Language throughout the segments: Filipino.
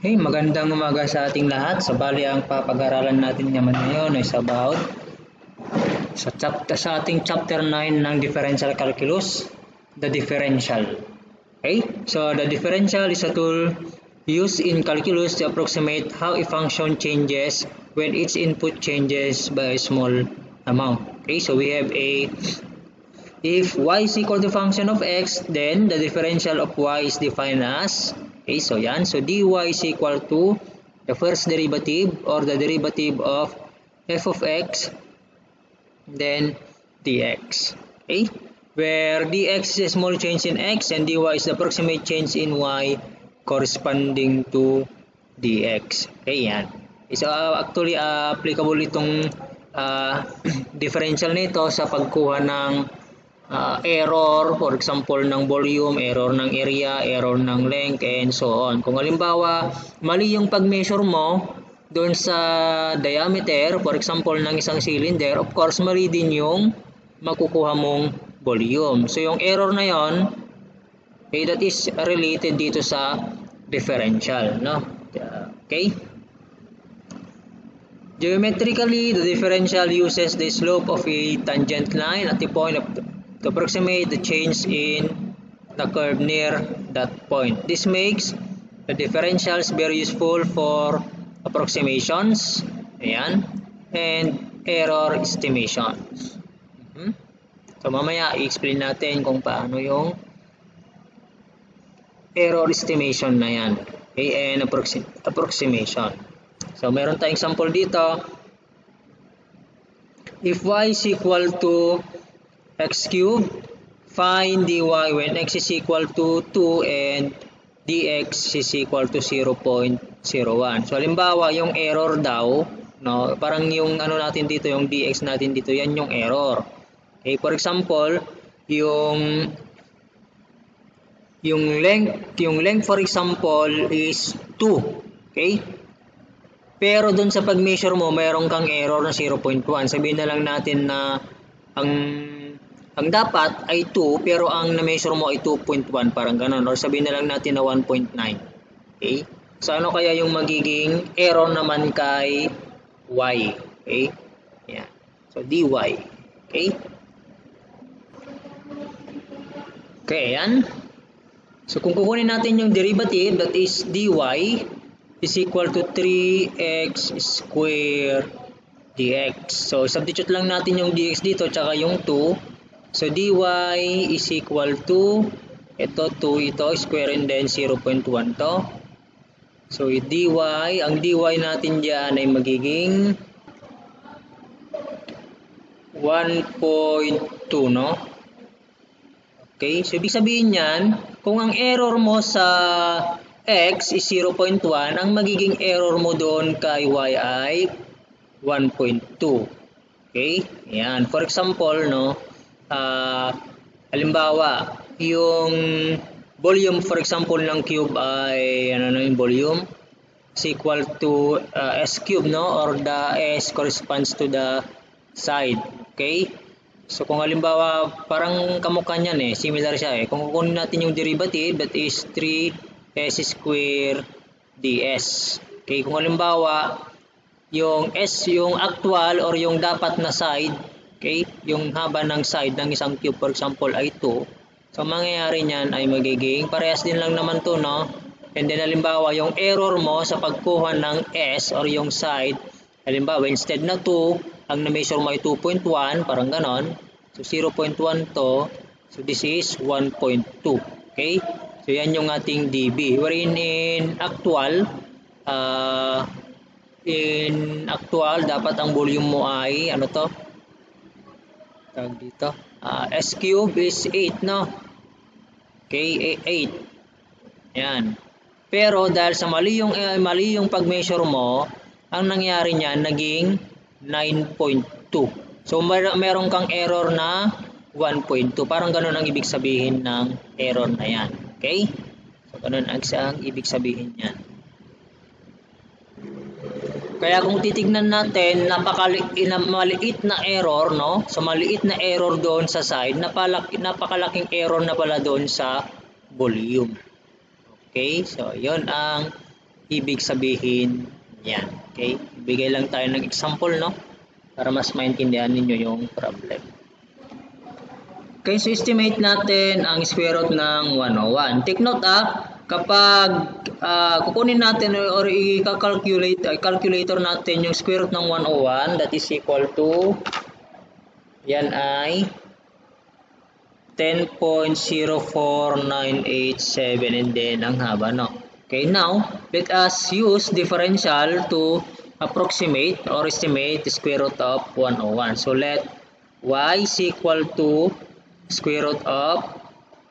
Hey, magandang umaga sa ating lahat. So, bali ang papag-aralan natin naman ngayon is about sa ating chapter 9 ng differential calculus, the differential. Okay? So, the differential is a tool used in calculus to approximate how a function changes when its input changes by a small amount. Okay? So, we have if y is equal to function of x, then the differential of y is defined as, okay, so yan, so dy is equal to the first derivative or the derivative of f of x, then dx, okay, where dx is a small change in x and dy is the approximate change in y corresponding to dx, okay, yan. So actually applicable itong differential nito sa pagkuha ng error, for example, ng volume, error ng area, error ng length, and so on. Kung halimbawa, mali yung pag-measure mo doon sa diameter, for example, ng isang cylinder, of course, mali din yung makukuha mong volume. So, yung error na yon, okay, that is related dito sa differential, no? Okay? Geometrically, the differential uses the slope of a tangent line at the point of to approximate the change in the curve near that point. This makes the differentials very useful for approximations, ayan, and error estimation. So mamaya i-explain natin kung paano yung error estimation na yan, okay, and approximation. So meron tayong example dito. If y is equal to x cubed, find dy when x is equal to 2 and dx is equal to 0.01. So halimbawa yung error daw, no, parang yung ano natin dito, yung dx natin dito, yan yung error. Okay, for example, yung length for example is 2. Okay? Pero doon sa pag-measure mo, mayroon kang error na 0.1. Sabihin na lang natin na ang dapat ay 2 pero ang na-measure mo ay 2.1, parang ganun, or sabihin na lang natin na 1.9. Okay? So ano kaya yung magiging error naman kay y? Okay? Yeah. So dy. Okay? Okay, yan. So kung kukunin natin yung derivative, that is dy is equal to 3x squared dx. So substitute lang natin yung dx dito tsaka yung 2. So dy is equal to ito 2, ito square and then 0.1 to. So dy, ang dy natin diyan ay magiging 1.2, no? Okay, so ibig sabihin niyan, kung ang error mo sa x is 0.1, ang magiging error mo doon kay y ay 1.2. Okay? Yan. For example, no, halimbawa, yung volume for example ng cube ay ano yung volume is equal to s cube, no, or the s corresponds to the side. Okay? So kung halimbawa parang kamukha niyan similar siya Kung kukunin natin yung derivative, that is 3s square ds. Okay, kung halimbawa yung s, yung actual or yung dapat na side, okay, yung haba ng side ng isang cube for example ay 2. So mangyayari niyan ay magiging parehas din lang naman to, no? And then halimbawa yung error mo sa pagkuha ng s or yung side, halimbawa instead na 2, ang na-measure mo ay 2.1, parang ganon. So 0.1 to, so this is 1.2. Okay? So yan yung ating dB. Wherein in actual, dapat ang volume mo ay, ano to? Tawag dito. S cube is 8, no? Okay, 8. Yan. Pero dahil sa mali yung pag-measure mo, ang nangyari niyan naging 9.2. So meron kang error na 1.2. Parang ganun ang ibig sabihin ng error na yan. Okay? So ganun ang ibig sabihin niyan. Kaya kung titignan natin, maliit na error, no? So maliit na error doon sa side, napakalaking error na pala doon sa volume. Okay? So 'yon ang ibig sabihin yan. Okay? Bigay lang tayo ng example, no? Para mas maintindihan ninyo yung problem. Okay, so estimate natin ang square root ng 101. Take note kapag kukunin natin or i-calculator natin yung square root ng 101, that is equal to, yan ay 10.04987 and then ang haba, no? Okay, now, let us use differential to approximate or estimate the square root of 101. So, let y is equal to square root of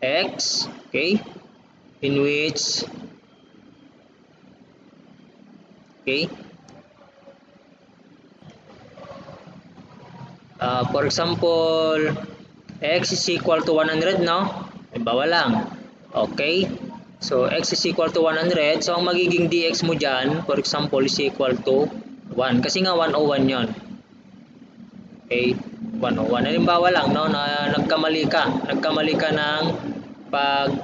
x, okay, in which, okay, for example, x is equal to 100, no? Halimbawa lang. Okay? So, x is equal to 100. So, ang magiging dx mo dyan, for example, is equal to 1. Kasi nga 101 yon. Okay? 101. Halimbawa lang, no? Na nagkamali ka ng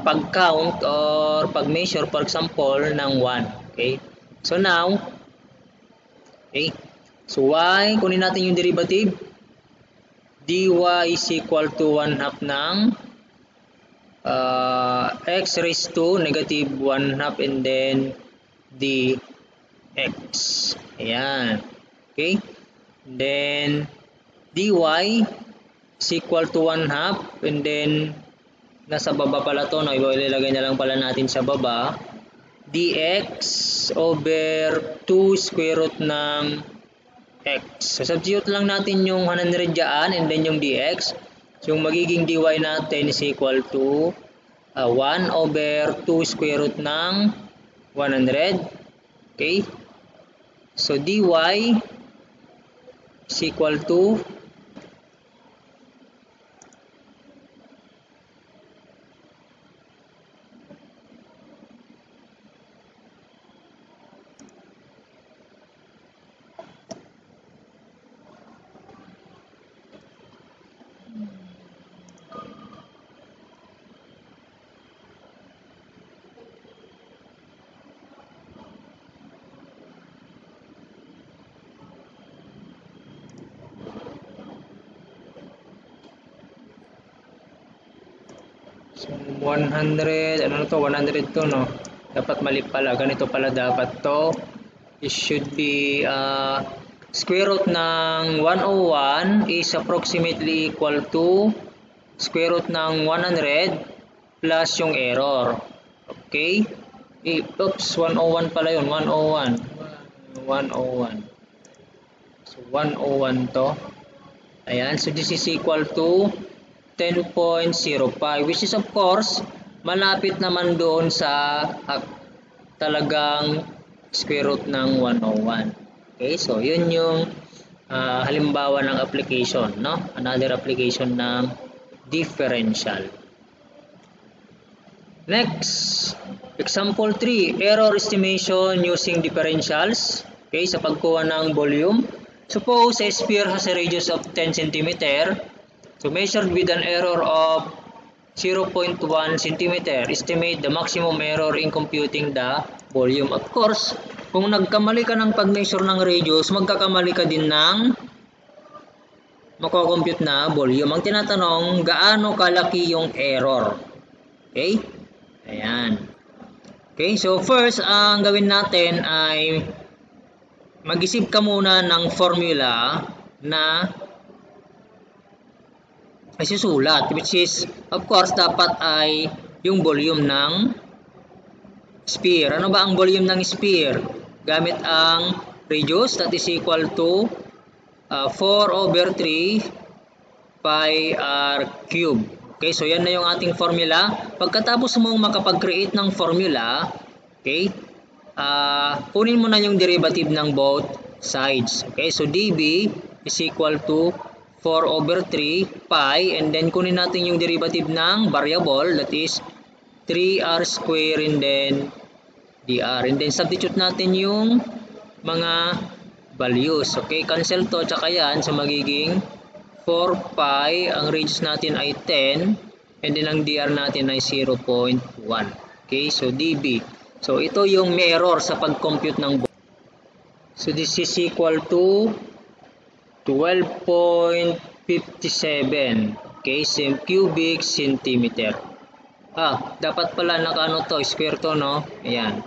pag-count or pag-measure, for example, ng 1. Okay? So, now, okay? So, y, kunin natin yung derivative. dy is equal to 1/2 ng x raised to negative 1/2 and then dx. Ayan. Okay? And then dy is equal to 1/2 and then nasa baba pala to, no? Ilalagay na lang pala natin sa baba. Dx over 2 square root ng x. So, substitute lang natin yung 100 dyan and then yung dx. So, yung magiging dy natin is equal to 1 over 2 square root ng 100. Okay? So, dy is equal to 100, ano to, 100 to, no? Dapat mali pala, ganito pala dapat to. It should be square root ng 101 is approximately equal to square root ng 100 plus yung error. Okay? Oops, 101 pala yun, 101. So, 101 to. Ayan, so this is equal to 10.05, which is of course malapit naman doon sa talagang square root ng 101. Okay, so yun yung halimbawa ng application, no? Another application ng differential. Next, example 3, error estimation using differentials. Okay, sa pagkuha ng volume. Suppose a sphere has a radius of 10 cm. So, measured with an error of 0.1 cm, estimate the maximum error in computing the volume. Of course, kung nagkamali ka ng pag-measure ng radius, magkakamali ka din ng mako-compute na volume. Ang tinatanong, gaano kalaki yung error? Okay? Ayan. Okay, so first, ang gawin natin ay mag-isip ka muna ng formula na ay susulat, which is of course dapat ay yung volume ng sphere. Ano ba ang volume ng sphere? Gamit ang radius, that is equal to 4 over 3 pi r cube. Okay, so yan na yung ating formula. Pagkatapos mong makapag-create ng formula, okay, kunin mo na yung derivative ng both sides. Okay, so dB is equal to 4 over 3 pi and then kunin natin yung derivative ng variable, that is 3r square and then dr, and then substitute natin yung mga values. Okay, cancel to, tsaka yan, so magiging 4 pi, ang radius natin ay 10 and then ang dr natin ay 0.1. Okay, so dB So, ito yung may error sa pag-compute ng volume. So, this is equal to 12.57 okay, cubic centimeter. Dapat pala nakaano to, square to, no? Ayan.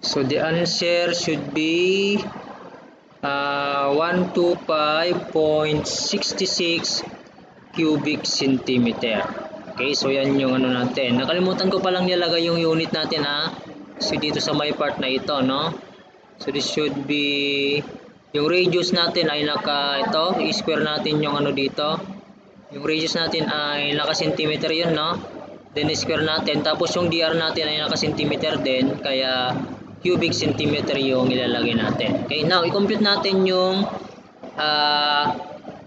So, the answer should be 125.66 cubic centimeter. Okay, so yan yung ano natin. Nakalimutan ko palang nilagay yung unit natin, So, dito sa may part na ito, no? So, this should be, yung radius natin ay i-square natin yung ano dito. Yung radius natin ay naka-centimeter yun, no? Then, square natin. Tapos, yung DR natin ay naka-centimeter din. Kaya, cubic centimeter yung ilalagay natin. Okay, now, i-compute natin yung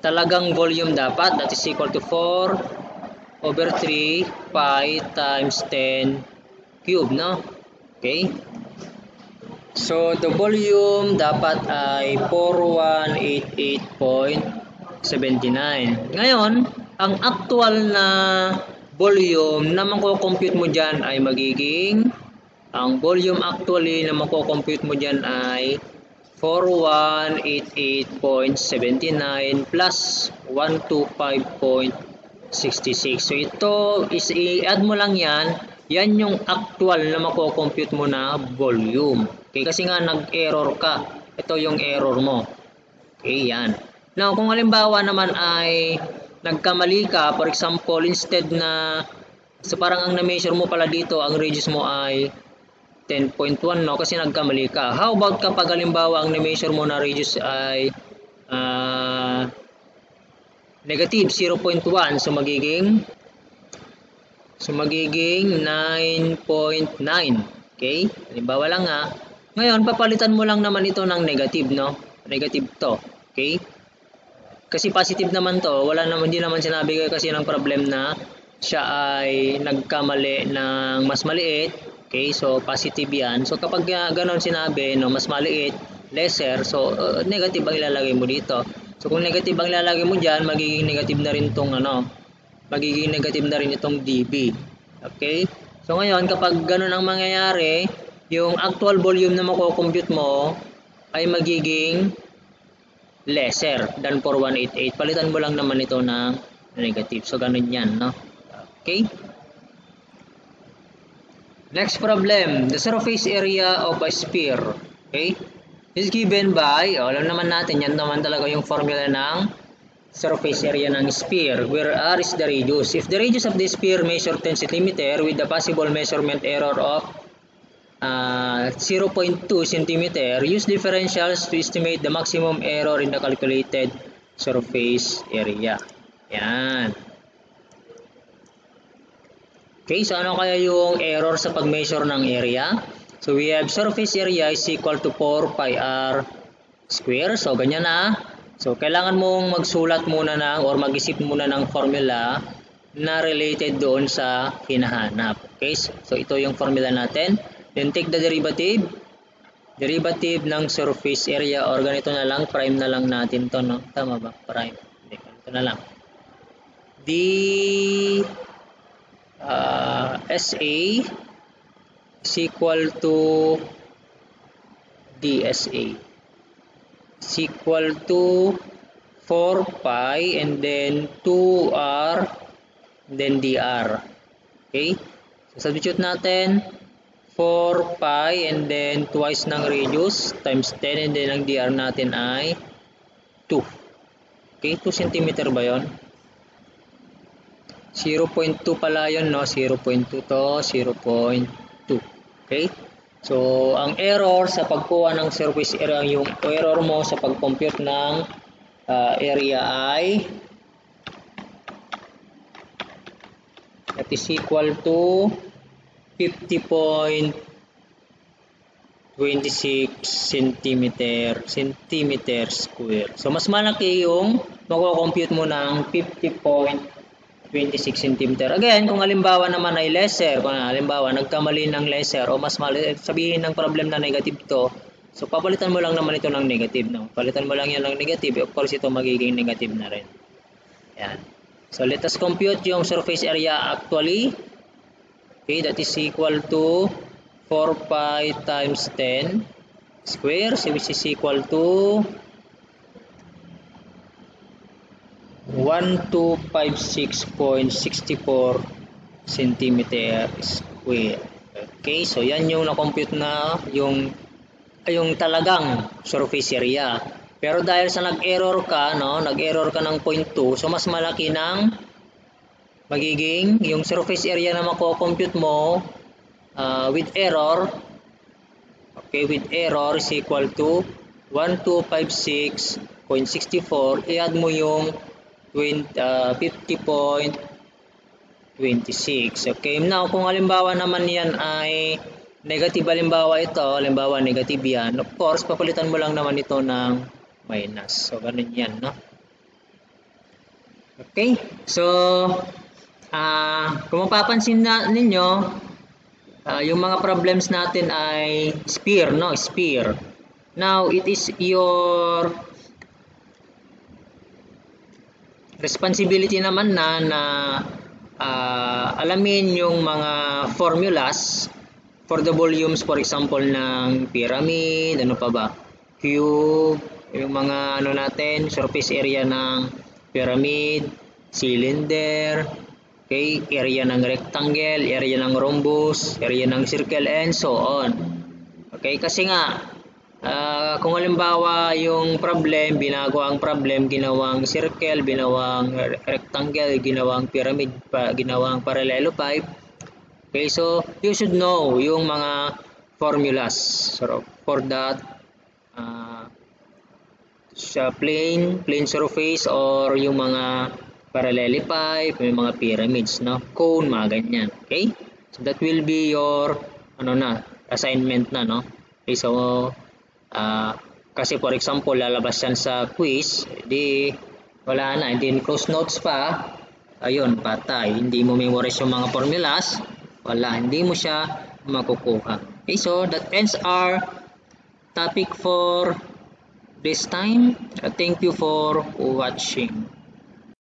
talagang volume dapat. That is equal to 4/3 pi times 10 cube, no? Okay. So, the volume dapat ay 4188.79. Ngayon, ang actual na volume na mako-compute mo dyan ay magiging, ang volume actually na mako-compute mo dyan ay 4188.79 plus 125.66. So, ito is i-add mo lang yan. Yan yung actual na mako-compute mo na volume. Okay, kasi nga nag-error ka. Ito yung error mo. Okay, yan. Now, kung halimbawa naman ay nagkamali ka, for example, instead na, so parang ang na-measure mo pala dito, ang radius mo ay 10.1, no? Kasi nagkamali ka. How about kapag halimbawa ang na-measure mo na radius ay negative 0.1, so magiging 9.9. Okay? Halimbawa lang Ngayon, papalitan mo lang naman ito ng negative, no? Negative to. Okay? Kasi positive naman to, hindi naman sinabi kasi ng problem na siya ay nagkamali ng mas maliit. Okay, so positive yan. So kapag ganon sinabi, no, mas maliit, lesser, so negative ang ilalagay mo dito. So kung negative ang ilalagay mo diyan, magiging negative na rin tong magiging negative na rin itong dB. Okay? So ngayon, kapag ganon ang mangyayari, yung actual volume na mako-compute mo ay magiging lesser than 4188. Palitan mo lang naman ito ng negative. So, ganun yan, no? Okay? Next problem. The surface area of a sphere. Okay? Is given by, alam naman natin, yan naman talaga yung formula ng surface area ng sphere, where r is the radius. If the radius of the sphere measure 10 cm with the possible measurement error of 0.2 cm, use differentials to estimate the maximum error in the calculated surface area. Yan. Okay, so ano kaya yung error sa pag-measure ng area? So we have surface area is equal to 4 pi r square. So ganyan So kailangan mong magsulat muna or mag-isip muna ng formula na related doon sa hinahanap. Okay, so ito yung formula natin. Then take the derivative ng surface area, or ganito na lang, prime na lang natin to, no? Tama ba? Prime. Hindi, ganito na lang. SA is equal to DSA is equal to 4 pi and then 2r and then dr. Okay? So substitute natin 4 pi and then twice ng radius times 10 and then ang dr natin ay 2. Okay, 2 cm ba yon? 0.2 pala yun, no? 0.2 to 0.2. Okay? So, ang error sa pagkuha ng surface area, yung error mo sa pag-compute ng area ay that is equal to 50.26 centimeter square. So, mas malaki yung mako-compute mo ng 50.26 centimeter. Again, kung halimbawa naman ay lesser, kung halimbawa nagkamali ng lesser o mas mali, sabihin ng problem na negative to, so papalitan mo lang naman ito ng negative. No? Palitan mo lang yan ng negative, of course ito magiging negative na rin. Yan. So, let us compute yung surface area actually. Okay, that is equal to 4 pi times 10 square, so which is equal to 1256.64 centimeter square. Okay, so yan yung na-compute na yung talagang surface area. Pero dahil sa nag-error ka, no, nag-error ka ng 0.2, so mas malaki ng magiging yung surface area na mako-compute mo with error. Okay, with error is equal to 1256.64. I-add mo yung 50.26. Okay, now kung halimbawa naman yan ay negative, halimbawa ito, halimbawa negative yan, of course, papalitan mo lang naman ito ng minus. So, ganun yan, no? Okay, so, kung mapapansin ninyo, yung mga problems natin ay sphere, no? Sphere. Now, it is your responsibility naman na alamin yung mga formulas for the volumes, for example, ng pyramid, ano pa ba? Cube, yung mga ano natin, surface area ng pyramid, cylinder, okay, area ng rectangle, area ng rhombus, area ng circle, and so on. Okay, kasi nga, kung halimbawa yung problem, binago ang problem, ginawang circle, ginawang rectangle, ginawang pyramid, ginawang parallelopipe. Okay, so you should know yung mga formulas for that plane surface or yung mga parallelopipe, yung mga pyramids, no? Cone, mga ganyan. Okay? So that will be your assignment na, no? Okay, so kasi for example, lalabas yan sa quiz, di wala na, hindi close notes pa, ayun, patay, hindi mo memorize yung mga formulas, wala, hindi mo siya makukuha. Okay, so that ends our topic for this time. Thank you for watching.